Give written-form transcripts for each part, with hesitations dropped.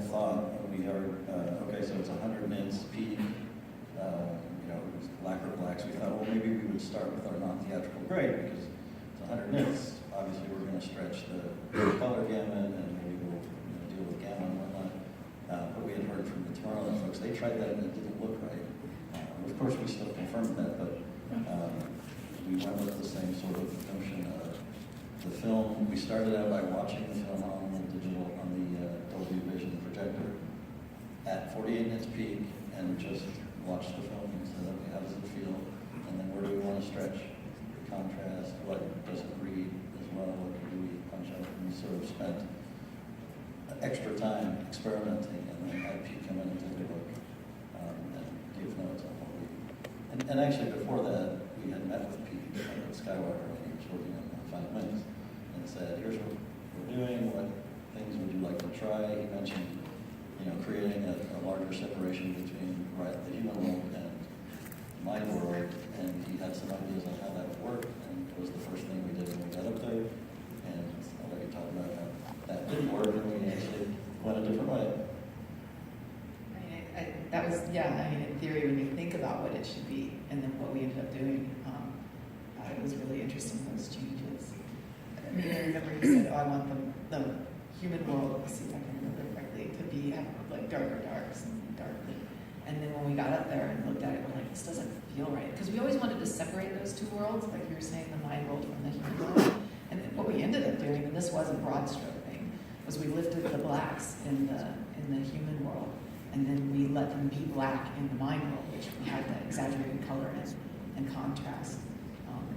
thought when we heard, okay, so it's 100 nits peak, lacquer blacks. We thought, well, maybe we would start with our non-theatrical grade because it's 100 nits. Obviously, we're going to stretch the color gamut and maybe we'll deal with gamma and whatnot. But we had heard from the Tomorrowland folks, they tried that and it didn't look right. Of course, we still confirmed that, but we went with the same sort of notion of the film. We started out by watching the film on the Dolby Vision projector at 48 nits peak and just watched the film and said, okay, how does it feel? And then where do we want to stretch the contrast? What does it read as well? What do we punch out? And we sort of spent extra time experimenting and then had Pete come in and take a look and give notes on what we... And actually before that, we had met with Pete at Skywalker when he was working on 5 minutes and said, here's what we're doing, what things would you like to try? He mentioned creating a larger separation between the human world and my world, and he had some ideas on how that would work, and it was the first thing we did when we got up there, and I'll let you talk about how that didn't work, and we actually went a different way. In theory, when you think about what it should be, and then what we ended up doing, it was really interesting, those changes. I remember you said, I want the human world, let's see if I can remember correctly, to be like darker darks and darker. And then when we got up there and looked at it, we're like, this doesn't feel right. Because we always wanted to separate those two worlds, like you were saying, the mind world from the human world. And what we ended up doing, and this was a broad stroke thing, was we lifted the blacks in the human world, and then we let them be black in the mind world, which we had that exaggerated color and contrast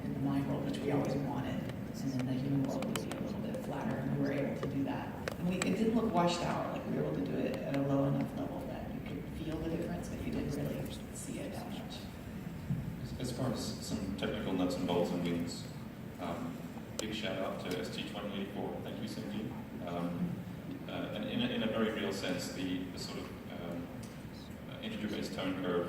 in the mind world, which we always wanted. And then the human world would be a little bit flatter, and we were able to do that. And it didn't look washed out, like we were able to do it at a low enough level that you could feel the difference, but you didn't really see it that much. As far as some technical nuts and bolts and wings, big shout out to ST2084. Thank you, Cindy. And in a very real sense, the sort of integer-based tone curve,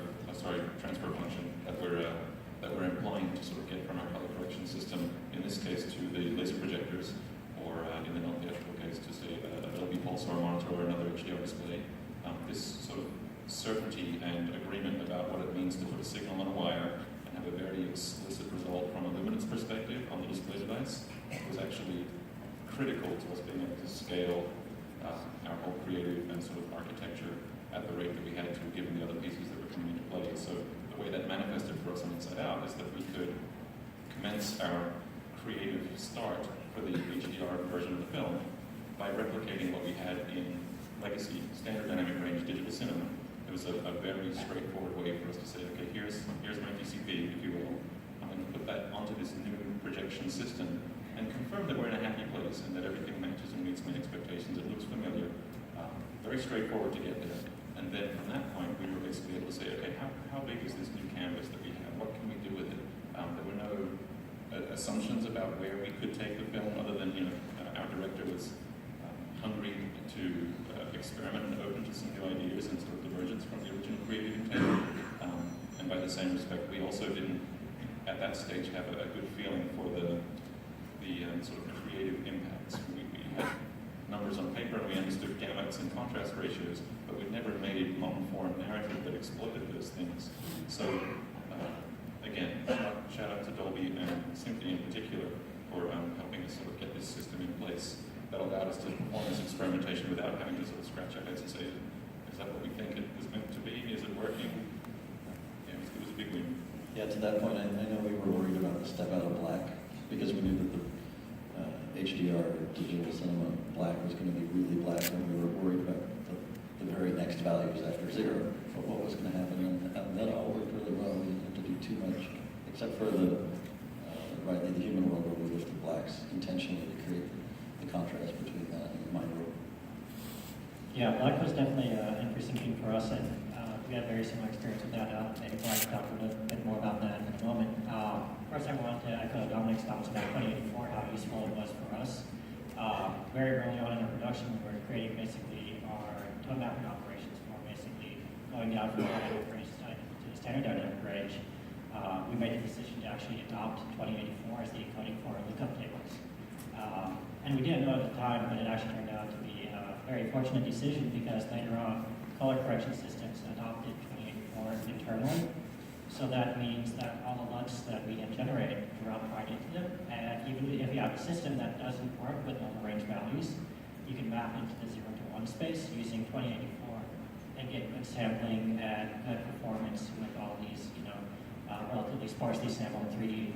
transfer function that we're employing to sort of get from our color correction system, in this case to the laser projectors, or in the non-theatrical case to say a Dolby Pulsar monitor or another HDR display. This sort of certainty and agreement about what it means to put a signal on a wire and have a very explicit result from a luminance perspective on the display device was actually critical to us being able to scale our whole creative and sort of architecture at the rate that we had to, given the other pieces that were coming into play. So the way that manifested for us on Inside Out is that we could commence our creative start for the HDR version of the film by replicating what we had in legacy standard dynamic range digital cinema. It was a very straightforward way for us to say, okay, here's my DCP, if you will. I'm going to put that onto this new projection system and confirm that we're in a happy place and that everything matches and meets my expectations. It looks familiar. Very straightforward to get there. And then from that point, we were basically able to say, okay, how big is this new canvas that we have? What can we do with it? There were no assumptions about where we could take the film, other than our director was hungry to experiment and open to some new ideas and sort of divergence from the original creative intent. And by the same respect, we also didn't, at that stage, have a good feeling for the sort of creative impacts. We had numbers on paper and we understood gamuts and contrast ratios, but we'd never made long-form narrative that exploited those things. So, again, shout out to Dolby and Symphony in particular for helping us sort of get this system in place that allowed us to perform this experimentation without having to sort of scratch our heads and say, is that what we think it is meant to be? Is it working? Yeah, it was a big win. Yeah, to that point, I know we were worried about the step out of black because we knew that the HDR digital cinema black was going to be really black, and we were worried about the very next values after 0 for what was going to happen, and that all worked really well. We didn't have to do too much, except for the human world where we lifted blacks intentionally to create the contrast between that and the mind world. Yeah, black was definitely an interesting thing for us, and we had a very similar experience with that. Maybe Brian can talk a little bit more about that in a moment. First, I wanted to echo Dominic's thoughts about 2084, how useful it was for us. Very early on in our production, we were creating basically our tone mapping operations for basically going down from the dynamic range to the standard dynamic range. We made the decision to actually adopt 2084 as the encoding for our lookup tables. And we didn't know at the time, but it actually turned out to be very fortunate decision because later on, color correction systems adopted 2084 internally. So that means that all the LUTs that we have generated drop right into them. And even if you have a system that doesn't work with all the range values, you can map into the 0 to 1 space using 2084 and get good sampling and good performance with all these, relatively sparsely sampled 3D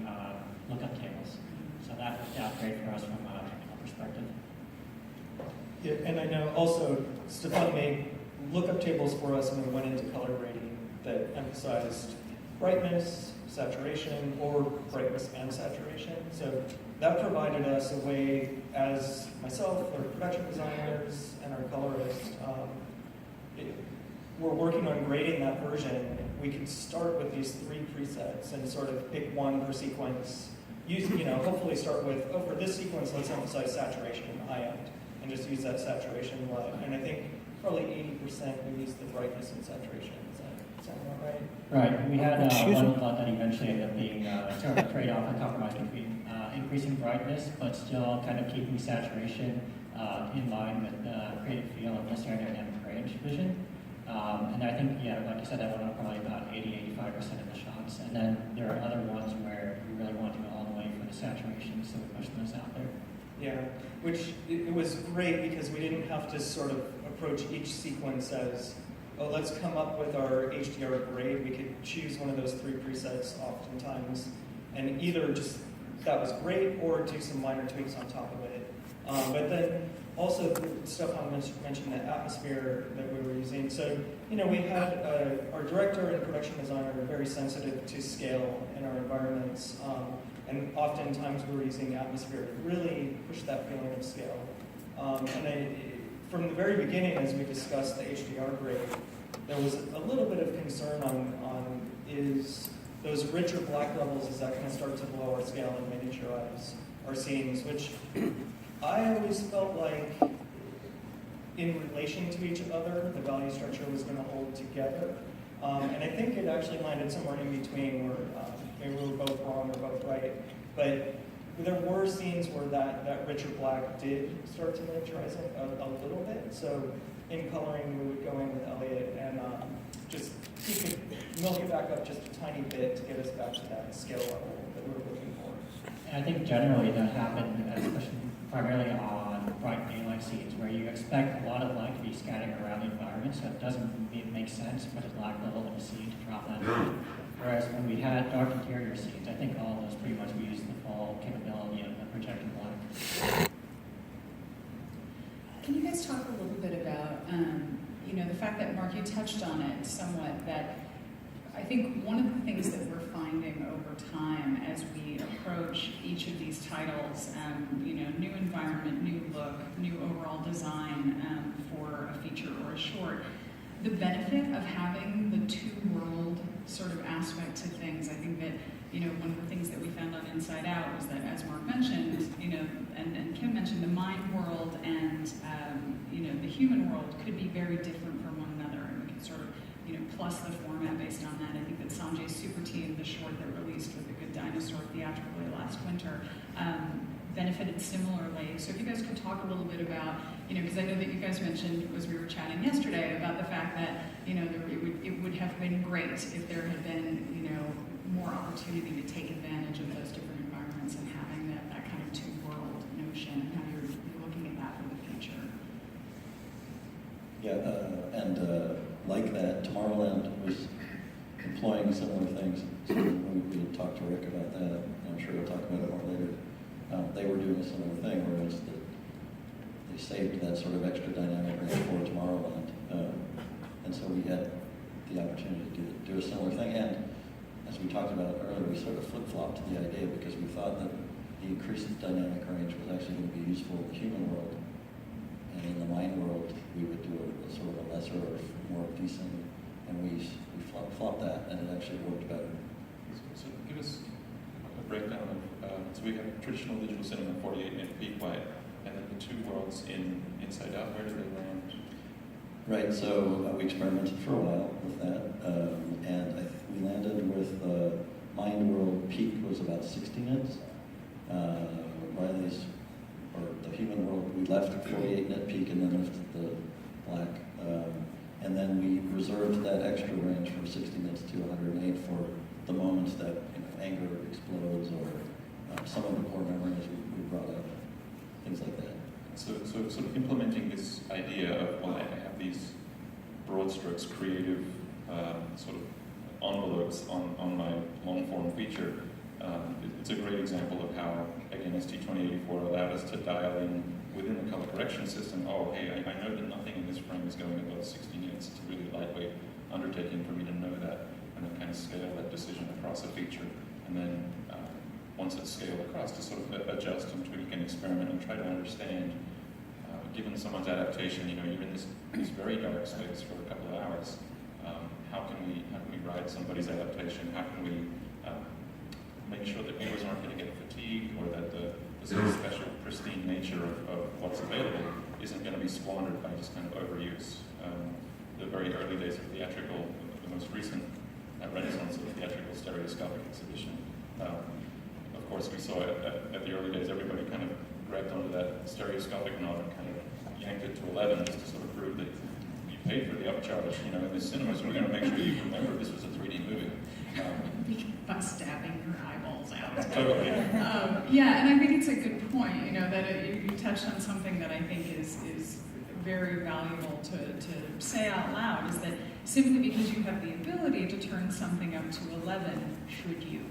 lookup tables. So that worked out great for us from a technical perspective. Yeah, and I know also Stefan made lookup tables for us when we went into color grading that emphasized brightness, saturation, or brightness and saturation. So that provided us a way, as myself, our production designers, and our colorists, we're working on grading that version. We could start with these 3 presets and sort of pick one per sequence. Use, hopefully start with, for this sequence, let's emphasize saturation in the high end, and just use that saturation LUT. And I think probably 80% we use the brightness and saturation. Does that sound about right? Right. We had one LUT that eventually ended up being sort of a trade-off, a compromise between increasing brightness, but still kind of keeping saturation in line with the creative feel of the standard dynamic range vision. And I think, like you said, that went up probably about 80-85% of the shots. And then there are other ones where we really want to go all the way for the saturation, so we pushed those out there. Yeah, which it was great because we didn't have to sort of approach each sequence as, oh, let's come up with our HDR grade. We could choose one of those 3 presets oftentimes, and either just, that was great, or do some minor tweaks on top of it. But then also, Stefan mentioned the atmosphere that we were using. So, we had our director and production designer are very sensitive to scale in our environments. And oftentimes we were using atmosphere to really push that feeling of scale. From the very beginning, as we discussed the HDR grade, there was a little bit of concern on is those richer black levels, is that going to start to blow our scale and miniaturize our scenes, which I always felt like in relation to each other, the value structure was going to hold together. And I think it actually landed somewhere in between where maybe we were both wrong or both right. But there were scenes where that richer black did start to miniaturize a little bit. So in coloring, we would go in with Elliot and just milk it back up just a tiny bit to get us back to that scale level that we were looking for. And I think generally that happened, especially primarily on bright daylight scenes, where you expect a lot of light to be scattering around the environment, so it doesn't make sense for the black level of the scene to drop that down. Whereas when we had dark interior scenes, I think all of those pretty much used the full capability of the projected black. Can you guys talk a little bit about, the fact that, Mark, you touched on it somewhat, that I think one of the things that we're finding over time as we approach each of these titles, new environment, new look, new overall design for a feature or a short, the benefit of having the two-world sort of aspect to things. I think that, one of the things that we found on Inside Out was that, as Mark mentioned, and Kim mentioned, the mind world and, the human world could be very different from one another, and we could sort of plus the format based on that. I think that Sanjay's Super Team, the short that released with The Good Dinosaur theatrically last winter, benefited similarly. So if you guys could talk a little bit about, because I know that you guys mentioned, as we were chatting yesterday, about the fact that, it would have been great if there had been, more opportunity to take advantage of those different environments and having that kind of two-world notion, and how you're looking at that for the future. Yeah, like that, Tomorrowland was employing similar things. So we had talked to Rick about that, and I'm sure we'll talk about it more later. They were doing a similar thing, whereas they saved that sort of extra dynamic range for Tomorrowland. And so we had the opportunity to do a similar thing. And as we talked about earlier, we sort of flip-flopped the idea because we thought that the increased dynamic range was actually going to be useful in the human world. And in the mind world, we would do a sort of a lesser or more decent, and we flopped that, and it actually worked better. So give us a breakdown of, so we have traditional digital cinema, 48-minute peak white, and then the two worlds in Inside Out. Where do they land? Right, so we experimented for a while with that, and we landed with Mind World peak was about 60 minutes. Riley's or the human world, we left at 48 net peak and then lifted the black. And then we reserved that extra range from 60 nits to 108 for the moments that anger explodes or some of the core memories we brought up, things like that. So sort of implementing this idea of, well, I have these broad strokes creative sort of envelopes on my long form feature. It's a great example of how, again, ST2084 allowed us to dial in within the color correction system. Oh, hey, I know that nothing in this frame is going above 60 nits. It's a really lightweight undertaking for me to know that, and then kind of scale that decision across a feature. And then once it's scaled across, to sort of adjust and tweak and experiment and try to understand, given someone's adaptation, you're in this very dark space for a couple of hours. How can we ride somebody's adaptation? How can we make sure that viewers aren't going to get fatigued, or that the sort of special, pristine nature of what's available isn't going to be squandered by just kind of overuse. The very early days of theatrical, the most recent renaissance of theatrical stereoscopic exhibition. Of course, we saw at the early days, everybody kind of grabbed onto that stereoscopic knob and kind of yanked it to 11 just to sort of prove that you paid for the upcharge. In the cinemas, we're going to make sure you remember this was a 3D movie. By stabbing your eyeballs out. Totally. Yeah, and I think it's a good point, that you touched on something that I think is very valuable to say out loud, is that simply because you have the ability to turn something up to 11, should you?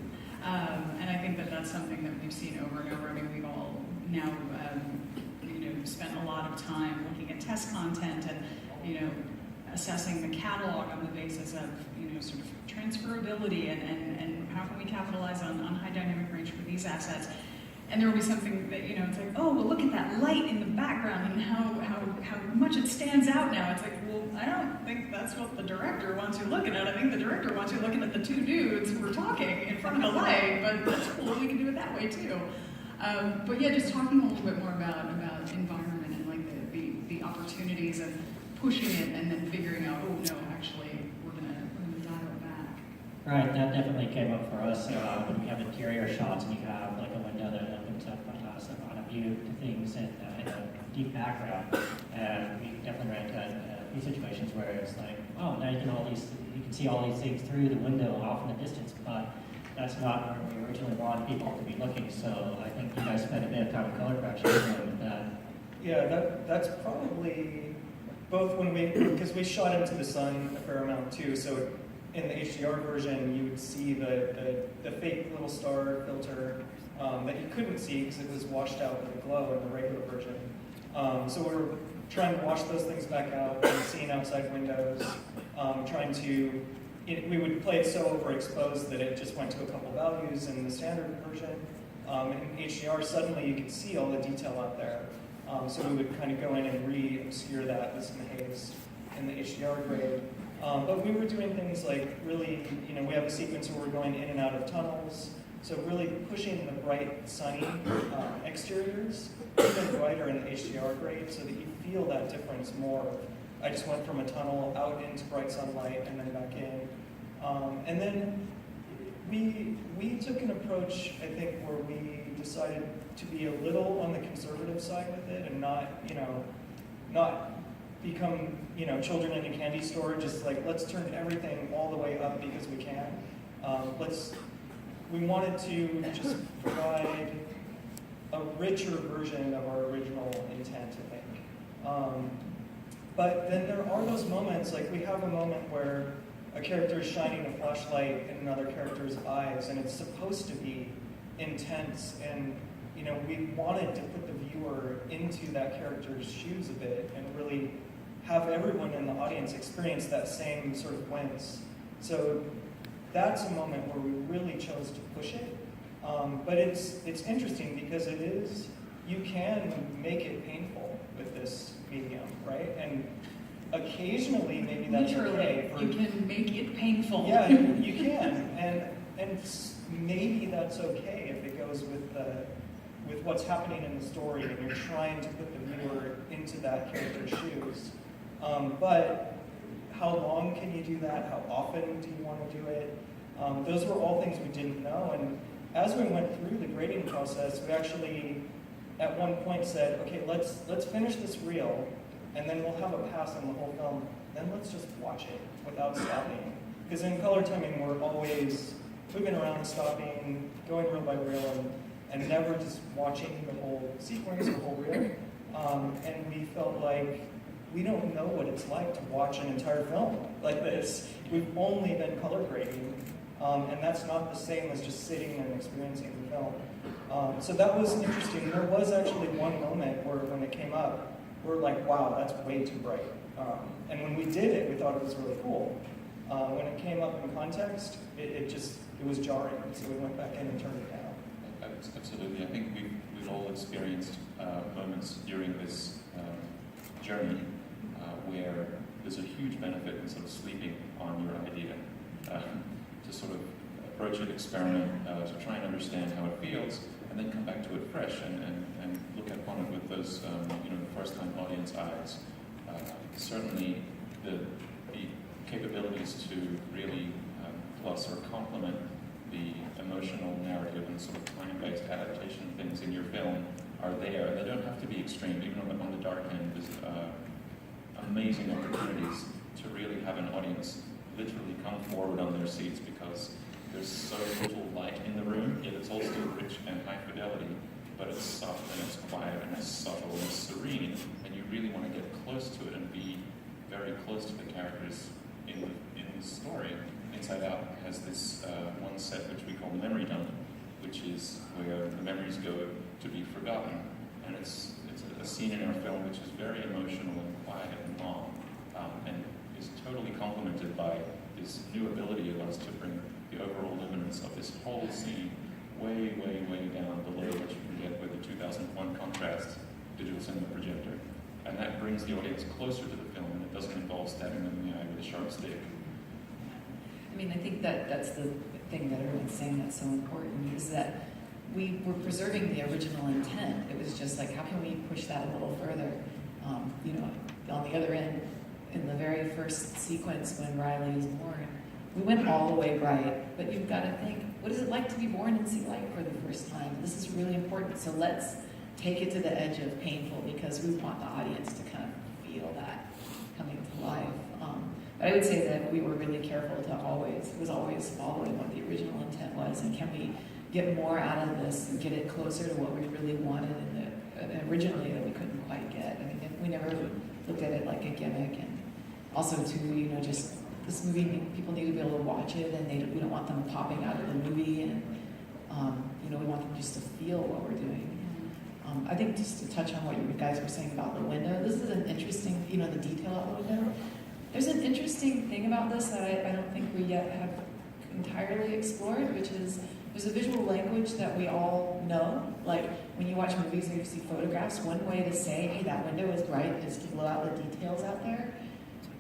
And I think that that's something that we've seen over and over. I mean, we've all now, spent a lot of time looking at test content and, assessing the catalog on the basis of, sort of transferability and how can we capitalize on high dynamic range for these assets. And there will be something that, it's like, oh, well, look at that light in the background and how much it stands out now. It's like, well, I don't think that's what the director wants you looking at. I think the director wants you looking at the two dudes who are talking in front of a light, but that's cool, we can do it that way too. But yeah, just talking a little bit more about environment and like the opportunities of pushing it and then figuring out, oh no, actually, we're gonna dial it back. Right, that definitely came up for us when we have interior shots and you have like a window that opens up on a view to things in a deep background. And we definitely ran into a few situations where it's like, oh, now you can see all these things through the window off in the distance, but that's not where we originally wanted people to be looking. So I think you guys spent a bit of time in color correction with that. Yeah, that's probably both because we shot into the sun a fair amount too, so in the HDR version you would see the fake little star filter that you couldn't see because it was washed out with the glow in the regular version. So we were trying to wash those things back out and seeing outside windows, we would play it so overexposed that it just went to a couple values in the standard version. In HDR, suddenly you could see all the detail out there. So we would kind of go in and re-obscure that with some haze in the HDR grade. But we were doing things like really, we have a sequence where we're going in and out of tunnels. So really pushing the bright, sunny exteriors even brighter in the HDR grade so that you feel that difference more. I just went from a tunnel out into bright sunlight and then back in. And then we took an approach, I think, where we decided to be a little on the conservative side with it and not become, children in a candy store, just like, let's turn everything all the way up because we can. We wanted to just provide a richer version of our original intent, I think. But then there are those moments, like we have a moment where a character is shining a flashlight in another character's eyes, and it's supposed to be intense, and we wanted to put the viewer into that character's shoes a bit and really have everyone in the audience experience that same sort of wince. So that's a moment where we really chose to push it. But it's interesting because you can make it painful with this medium, right? And occasionally maybe that's okay. You can make it painful. Yeah, you can, and maybe that's okay if it goes with what's happening in the story and you're trying to put the viewer into that character's shoes. But how long can you do that? How often do you want to do it? Those were all things we didn't know, and as we went through the grading process, we actually at one point said, okay, let's finish this reel, and then we'll have a pass on the whole film, then let's just watch it without stopping. Because in color timing, we're always moving around, stopping, going reel by reel, and never just watching the whole sequence, the whole reel. And we felt like we don't know what it's like to watch an entire film like this. We've only been color grading, and that's not the same as just sitting and experiencing the film. So that was interesting. There was actually one moment where when it came up, we're like, wow, that's way too bright. And when we did it, we thought it was really cool. When it came up in context, it was jarring, so we went back in and turned it down. Absolutely. I think we've all experienced moments during this journey where there's a huge benefit in sort of sleeping on your idea, to sort of approach it, experiment, to try and understand how it feels, and then come back to it fresh and look upon it with those first-time audience eyes. Certainly, the capabilities to really plus or complement the emotional narrative and sort of time-based adaptation things in your film are there. They don't have to be extreme. Even on the dark end, there's amazing opportunities to really have an audience literally come forward on their seats because there's so little light in the room, yet it's all still rich and high fidelity, but it's soft and it's quiet and it's subtle and it's serene, and you really want to get close to it and be very close to the characters in the story. Inside Out has this one set which we call Memory Dump, which is where the memories go to be forgotten. And it's a scene in our film which is very emotional and quiet and long, and is totally complemented by this new ability of us to bring the overall luminance of this whole scene way, way, way down below what you can get with a 2001 contrast digital cinema projector. And that brings the audience closer to the film, and it doesn't involve stabbing them in the eye with a sharp stick. I mean, I think that's the thing that everyone's saying that's so important, is that we were preserving the original intent. It was just like, how can we push that a little further? On the other end, in the very first sequence when Riley is born, we went all the way bright, but you've got to think, what is it like to be born and see light for the first time? This is really important, so let's take it to the edge of painful because we want the audience to kind of feel that coming to life. But I would say that we were really careful to always following what the original intent was, and can we get more out of this and get it closer to what we really wanted originally that we couldn't quite get. I mean, we never looked at it like a gimmick, and also too, just this movie, people need to be able to watch it, and we don't want them popping out of the movie, and we want them just to feel what we're doing. I think just to touch on what you guys were saying about the window, this is an interesting, the detail of the window. There's an interesting thing about this that I don't think we yet have entirely explored, which is there's a visual language that we all know. Like when you watch movies or you see photographs, one way to say, hey, that window is bright, is to blow out the details out there.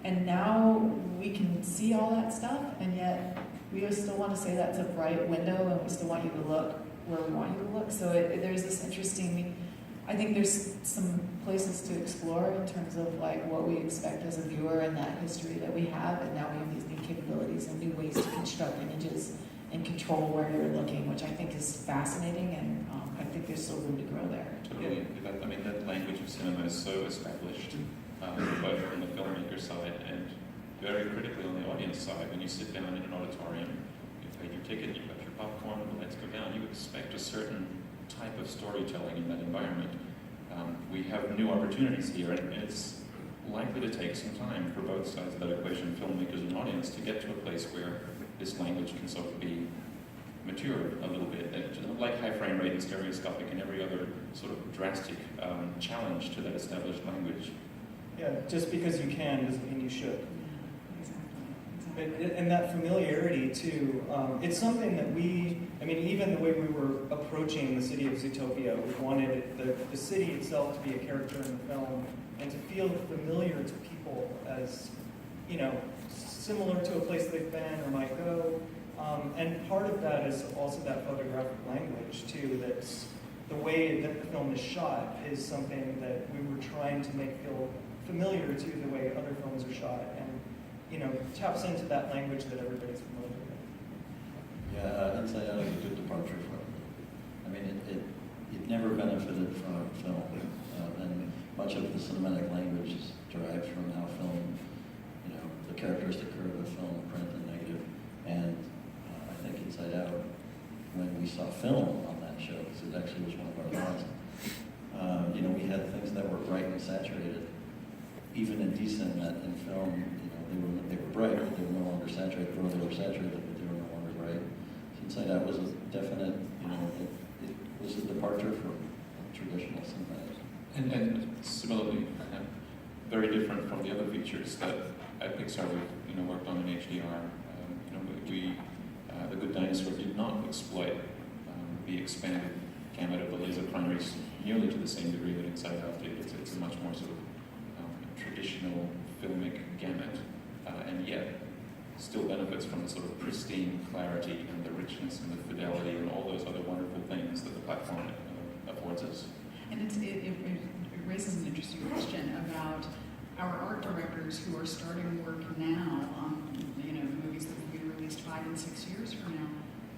And now we can see all that stuff, and yet we still want to say that's a bright window, and we still want you to look where we want you to look. So there's this interesting, I think there's some places to explore in terms of like what we expect as a viewer and that history that we have, and now we have these new capabilities and new ways to construct images and control where you're looking, which I think is fascinating, and I think there's still room to grow there. Totally. That language of cinema is so established, both on the filmmaker side and very critically on the audience side. When you sit down in an auditorium, you paid your ticket, you've got your popcorn, the lights go down, you expect a certain type of storytelling in that environment. We have new opportunities here, and it's likely to take some time for both sides of that equation, filmmakers and audience, to get to a place where this language can sort of be matured a little bit, like high frame rate and stereoscopic and every other sort of drastic challenge to that established language. Yeah, just because you can doesn't mean you should. Exactly. And that familiarity too, it's something that even the way we were approaching the city of Zootopia, we wanted the city itself to be a character in the film and to feel familiar to people as, similar to a place they've been or might go. And part of that is also that photographic language too, that's the way that the film is shot is something that we were trying to make feel familiar to the way other films are shot, and taps into that language that everybody's familiar with. Yeah, Inside Out is a good departure from. it never benefited from film. And much of the cinematic language is derived from how film, you know, the characteristic curve of film, print and negative. And I think Inside Out, when we saw film on that show, because it actually was one of our last, you know, we had things that were bright and saturated, even indecent, that in film, you know, they were bright, but they were no longer saturated, or they were saturated, but they were no longer bright. So Inside Out was a definite, you know, it was a departure from traditional cinematic. And similarly, very different from the other features that at Pixar we've worked on in HDR. We The Good Dinosaur did not exploit the expanded gamut of the laser primaries nearly to the same degree that Inside Out did. It's a much more sort of traditional filmic gamut, and yet still benefits from the sort of pristine clarity and the richness and the fidelity and all those other wonderful things that the platform affords us. And it raises an interesting question about our art directors who are starting work now on, movies that will be released 5 and 6 years from now.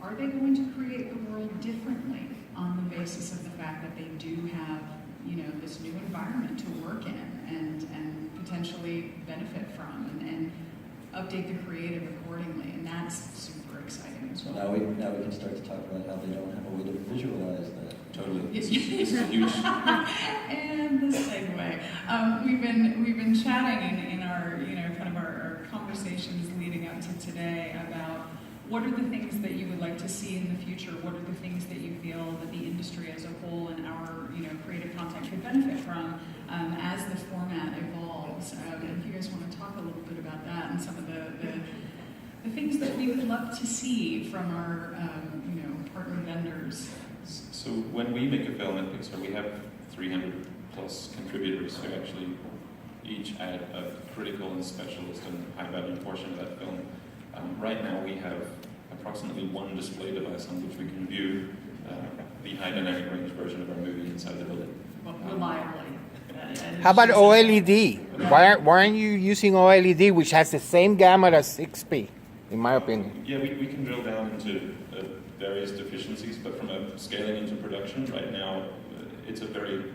Are they going to create the world differently on the basis of the fact that they do have, this new environment to work in and potentially benefit from and update the creative accordingly? And that's super exciting as So well. now we can start to talk about how they don't have a way to visualize that. Totally. This is a huge. And the segue. We've been chatting in our kind of our conversations leading up to today about what are the things that you would like to see in the future. What are the things that you feel that the industry as a whole and our creative content could benefit from as the format evolves. And if you guys want to talk a little bit about that and some of the things that we would love to see from our partner vendors. So when we make a film at Pixar, we have 300 plus contributors who actually each add a critical and specialist and high value portion of that film. Right now we have approximately one display device on which we can view the high dynamic range version of our movie inside the building. Well, reliably. How about OLED? Why aren't you using OLED, which has the same gamut as 6P, in my opinion? Yeah, we can drill down into various deficiencies, but from a scaling into production, right now, it's a very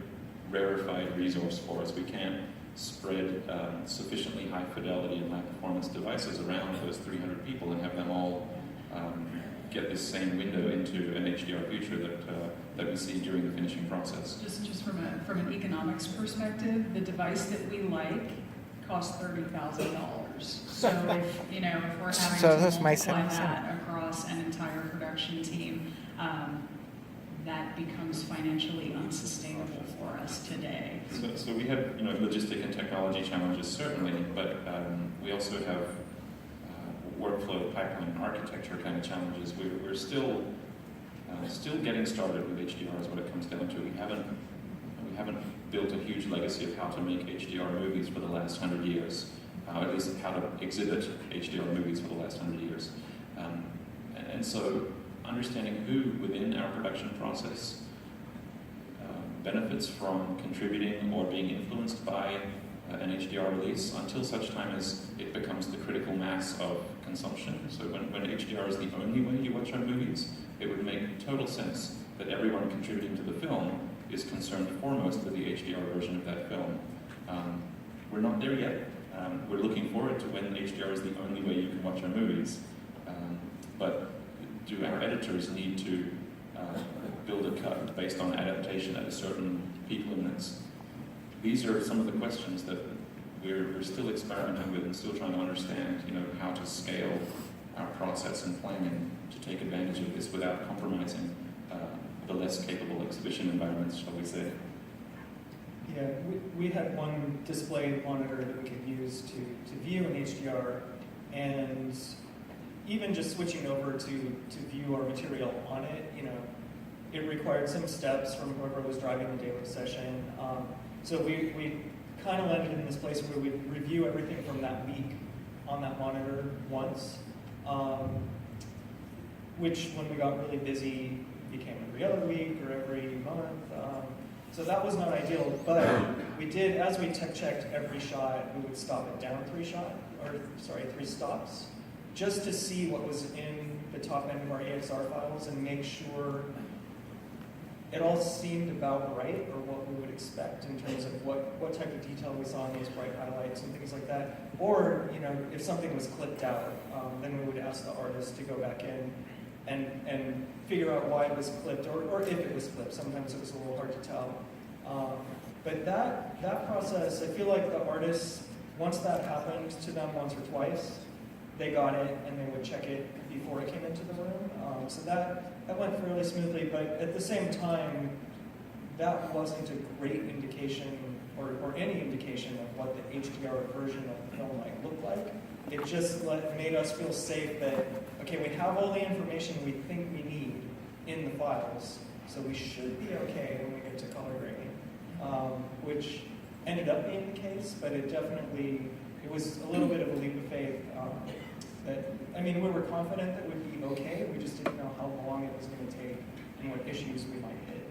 rarefied resource for us. We can't spread sufficiently high fidelity and high performance devices around those 300 people and have them all get this same window into an HDR future that we see during the finishing process. Just from an economics perspective, the device that we like costs $30,000. So if we're having to that's my multiply sense. that across an entire production team, that becomes financially unsustainable for us today. So we have logistic and technology challenges certainly, but we also have workflow, pipeline, and architecture kind of challenges. We're still getting started with HDR is what it comes down to. We haven't built a huge legacy of how to make HDR movies for the last 100 years, at least how to exhibit HDR movies for the last 100 years. And so understanding who within our production process benefits from contributing or being influenced by an HDR release until such time as it becomes the critical mass of consumption. So when HDR is the only way you watch our movies, it would make total sense that everyone contributing to the film is concerned foremost with the HDR version of that film. We're not there yet. We're looking forward to when HDR is the only way you can watch our movies. But do our editors need to build a cut based on adaptation at a certain peak luminance? These are some of the questions that we're still experimenting with and still trying to understand, how to scale our process and planning to take advantage of this without compromising the less capable exhibition environments, shall we say. Yeah, we had one display monitor that we could use to view in HDR, and even just switching over to view our material on it, it required some steps from whoever was driving the daily session. So we kind of landed in this place where we'd review everything from that week on that monitor once, which when we got really busy became every other week or every month. So that was not ideal, but we did, as we tech checked every shot, we would stop it down 3 stops, just to see what was in the top end of our EXR files and make sure it all seemed about right, or what we would expect in terms of what type of detail we saw in those bright highlights and things like that. Or, you know, if something was clipped out, then we would ask the artist to go back in and figure out why it was clipped, or if it was clipped. Sometimes it was a little hard to tell. But that process, I feel like the artists, once that happened to them once or twice, they got it and they would check it before it came into the room. So that went fairly smoothly, but at the same time, that wasn't a great indication or any indication of what the HDR version of the film might look like. It just made us feel safe that, okay, we have all the information we think we need in the files, so we should be okay when we get to color grading, which ended up being the case, but it was a little bit of a leap of faith. We were confident that it would be okay, we just didn't know how long it was going to take and what issues we might hit.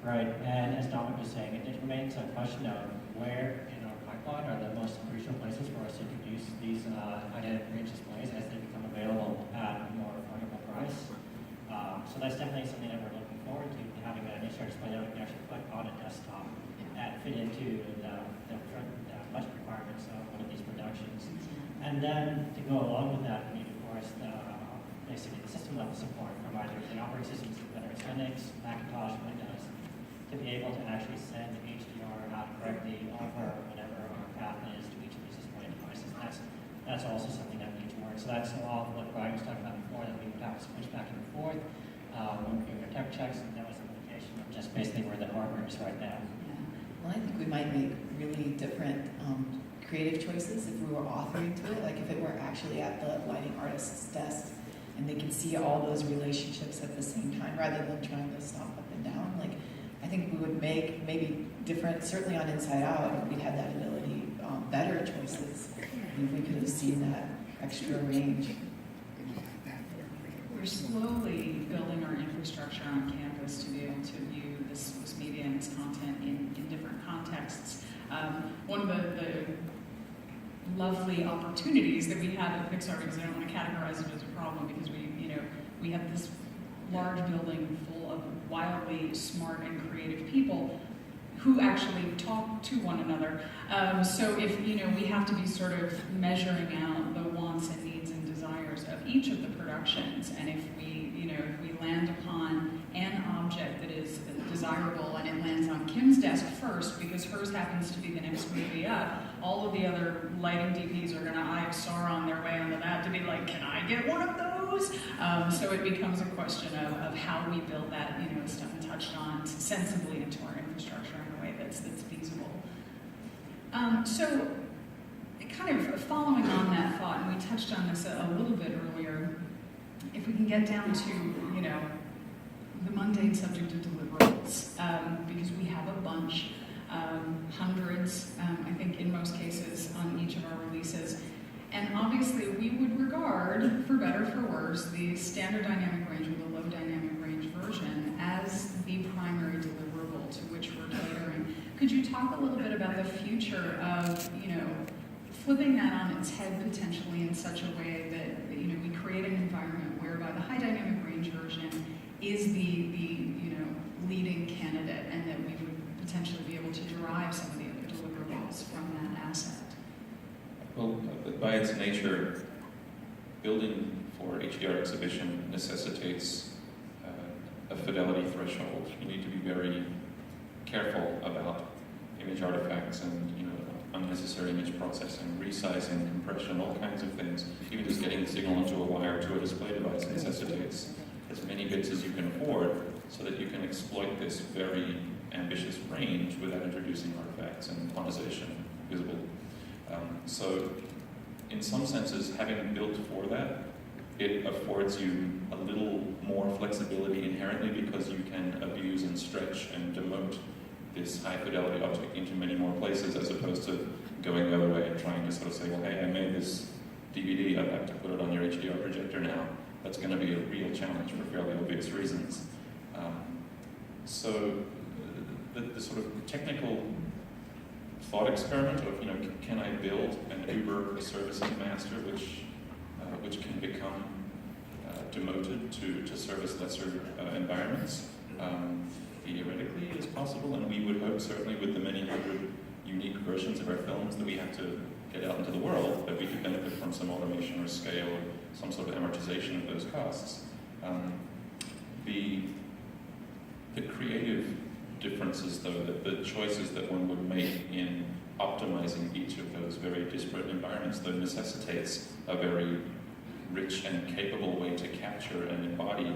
Right, and as Dominic was saying, it remains a question of where in our pipeline are the most crucial places for us to introduce these high-dynamic range displays as they become available at a more affordable price. So that's definitely something that we're looking forward to, having an HDR display that we can actually put on a desktop and fit into the budget requirements of one of these productions. And then to go along with that, we need, of course, basically the system level support from either the operating systems, whether it's Linux, Macintosh, Windows, to be able to actually send HDR out correctly over whatever our path is to each of these display devices. That's also something that needs to work. So that's a lot of what Brian was talking about before, that we would have to switch back and forth when we were tech checks, and that was an indication of just basically where the hardware is right now. Yeah. Well, I think we might make really different creative choices if we were authoring to it, like if it were actually at the lighting artist's desk and they can see all those relationships at the same time rather than trying to stop up and down. Like, I think we would make maybe different, certainly on Inside Out, if we'd had that ability, better choices, and if we could have seen that extra range. We're slowly building our infrastructure on campus to be able to view this media and this content in different contexts. One of the lovely opportunities that we have at Pixar, because I don't want to categorize it as a problem, because we have this large building full of wildly smart and creative people who actually talk to one another. So if we have to be sort of measuring out the wants and needs and desires of each of the productions, and if we land upon an object that is desirable and it lands on Kim's desk first because hers happens to be the next movie up, all of the other lighting DPs are going to eye Sauron their way onto that to be like, can I get one of those? So it becomes a question of how we build that, as Stefan touched on, sensibly into our infrastructure in a way that's feasible. So kind of following on that thought, and we touched on this a little bit earlier, if we can get down to, the mundane subject of deliverables, because we have a bunch, hundreds, I think in most cases, on each of our releases. And obviously we would regard, for better or for worse, the standard dynamic range or the low dynamic range version as the primary deliverable to which we're catering. Could you talk a little bit about the future of, flipping that on its head potentially in such a way that we create an environment whereby the high dynamic range version is the leading candidate, and that we would potentially be able to derive some of the other deliverables from that asset? Well, by its nature, building for HDR exhibition necessitates a fidelity threshold. You need to be very careful about image artifacts and unnecessary image processing, resizing, compression, all kinds of things. Even just getting the signal onto a wire to a display device necessitates as many bits as you can afford so that you can exploit this very ambitious range without introducing artifacts and quantization visible. So in some senses, having built for that, it affords you a little more flexibility inherently because you can abuse and stretch and demote this high fidelity object into many more places, as opposed to going the other way and trying to sort of say, well, hey, I made this DVD, I'd like to put it on your HDR projector now. That's going to be a real challenge for fairly obvious reasons. So the sort of technical thought experiment of, can I build an Uber service as master, which can become demoted to service lesser environments, theoretically is possible, and we would hope, certainly with the many hundred unique versions of our films that we have to get out into the world, that we could benefit from some automation or scale or some sort of amortization of those costs. The creative differences, though, the choices that one would make in optimizing each of those very disparate environments, though, necessitates a very rich and capable way to capture and embody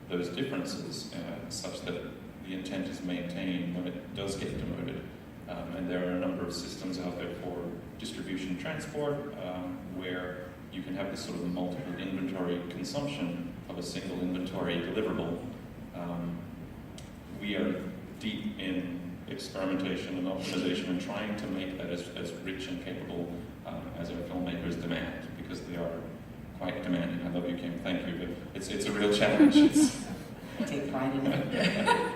those differences, such that the intent is maintained when it does get demoted. And there are a number of systems out there for distribution transport, where you can have this sort of multiple inventory consumption of a single inventory deliverable. We are deep in experimentation and optimization and trying to make that as rich and capable as our filmmakers demand, because they are quite demanding. I love you, Kim, thank you, but it's a real challenge. I take pride in it.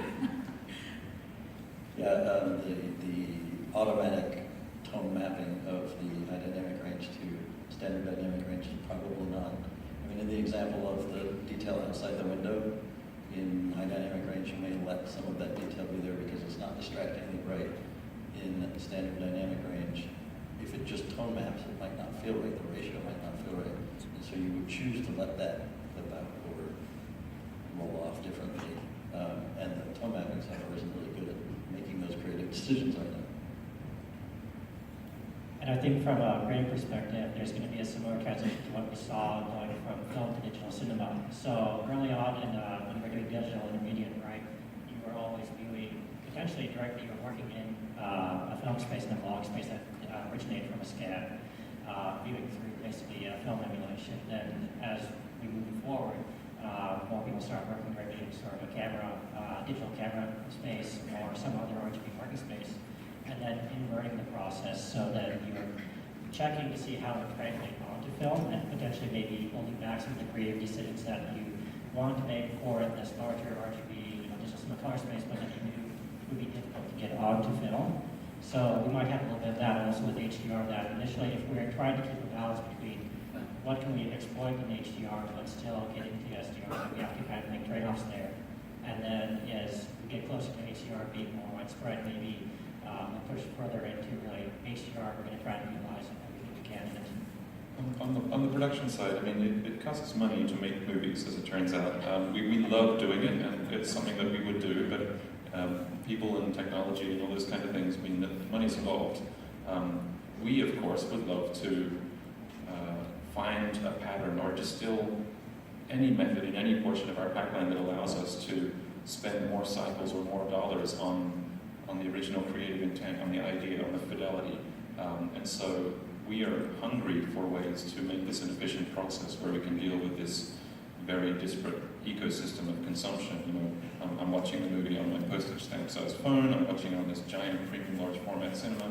Yeah, the automatic tone mapping of the high dynamic range to standard dynamic range is probably not. I mean, in the example of the detail outside the window, in high dynamic range, you may let some of that detail be there because it's not distractingly bright. In standard dynamic range, if it just tone maps, it might not feel right, the ratio might not feel right. And so you would choose to let that clip out or roll off differently. And the tone mapping software isn't really good at making those creative decisions on them. And I think from a creative perspective, there's going to be a similar transition to what we saw going from film to digital cinema. So early on when we were doing digital intermediate, right, you were always viewing, potentially directly, you were working in a film space and a vlog space that originated from a scan, viewing through basically film emulation. Then as we move forward, more people start working directly in sort of a camera, digital camera space or some other RGB market space, and then inverting the process so that you're checking to see how to translate onto film and potentially maybe holding back some of the creative decisions that you want to make for this larger RGB, digital cinema color space, but that you knew would be difficult to get onto film. So we might have a little bit of that, and also with HDR, that initially if we're trying to keep a balance between what can we exploit in HDR but still get into SDR, we have to kind of make trade-offs there. And then as we get closer to HDR being more widespread, maybe push further into really HDR, we're going to try to utilize everything we can in it. On the production side, I mean, it costs money to make movies, as it turns out. We love doing it, and it's something that we would do, but people and technology and all those kind of things mean that money's involved. We, of course, would love to find a pattern or distill any method in any portion of our pipeline that allows us to spend more cycles or more dollars on the original creative intent, on the idea, on the fidelity. And so we are hungry for ways to make this an efficient process where we can deal with this very disparate ecosystem of consumption. You know, I'm watching the movie on my postage stamp sized phone, I'm watching on this giant premium large format cinema.